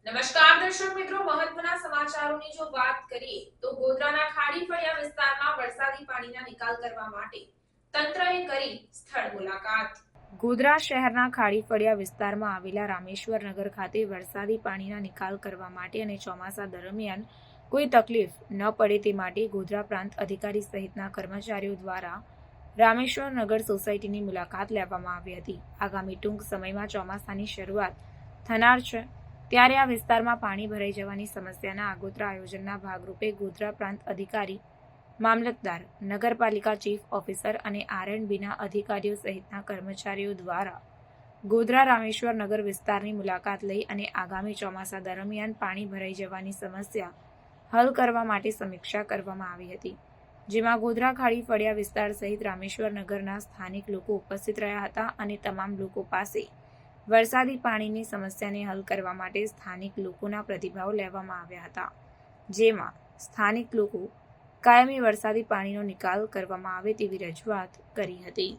નમસ્કાર દર્શક મિત્રો, મહત્વના સમાચારોની જો વાત કરીએ તો ગોધરાના ખાડી ફળિયા વિસ્તારમાં વરસાદી પાણીના નિકાલ કરવા માટે તંત્રએ કરી સ્થળ મુલાકાત। ગોધરા શહેરના ખાડી ફળિયા વિસ્તારમાં આવેલા રામેશ્વર નગર ખાતે વરસાદી પાણીના નિકાલ કરવા માટે અને ચોમાસા દરમિયાન કોઈ તકલીફ ન પડે તે માટે ગોધરા પ્રાંત અધિકારી સહિતના કર્મચારીઓ દ્વારા રામેશ્વર નગર સોસાયટીની મુલાકાત લેવામાં આવી હતી। આગામી ટૂંક સમયમાં ચોમાસાની શરૂઆત થનાર છે, ત્યારે આ વિસ્તારમાં પાણી ભરાઈ જવાની સમસ્યાના આગોતરા આયોજનના ભાગરૂપે ગોધરા પ્રાંત અધિકારી, મામલતદાર, નગરપાલિકા ચીફ ઓફિસર અને આરએનબીના અધિકારીઓ સહિતના કર્મચારીઓ દ્વારા ગોધરા રામેશ્વર નગર વિસ્તારની મુલાકાત લઈ અને આગામી ચોમાસા દરમિયાન પાણી ભરાઈ જવાની સમસ્યા હલ કરવા માટે સમીક્ષા કરવામાં આવી હતી, જેમાં ગોધરા ખાડી ફળિયા વિસ્તાર સહિત રામેશ્વર નગરના સ્થાનિક લોકો ઉપસ્થિત રહ્યા હતા અને તમામ લોકો પાસે વરસાદી પાણીની સમસ્યાને હલ કરવા માટે સ્થાનિક લોકોના પ્રતિભાવ લેવામાં આવ્યા હતા, જેમાં સ્થાનિક લોકો કાયમી વરસાદી પાણીનો નિકાલ કરવામાં આવે તેવી રજૂઆત કરી હતી।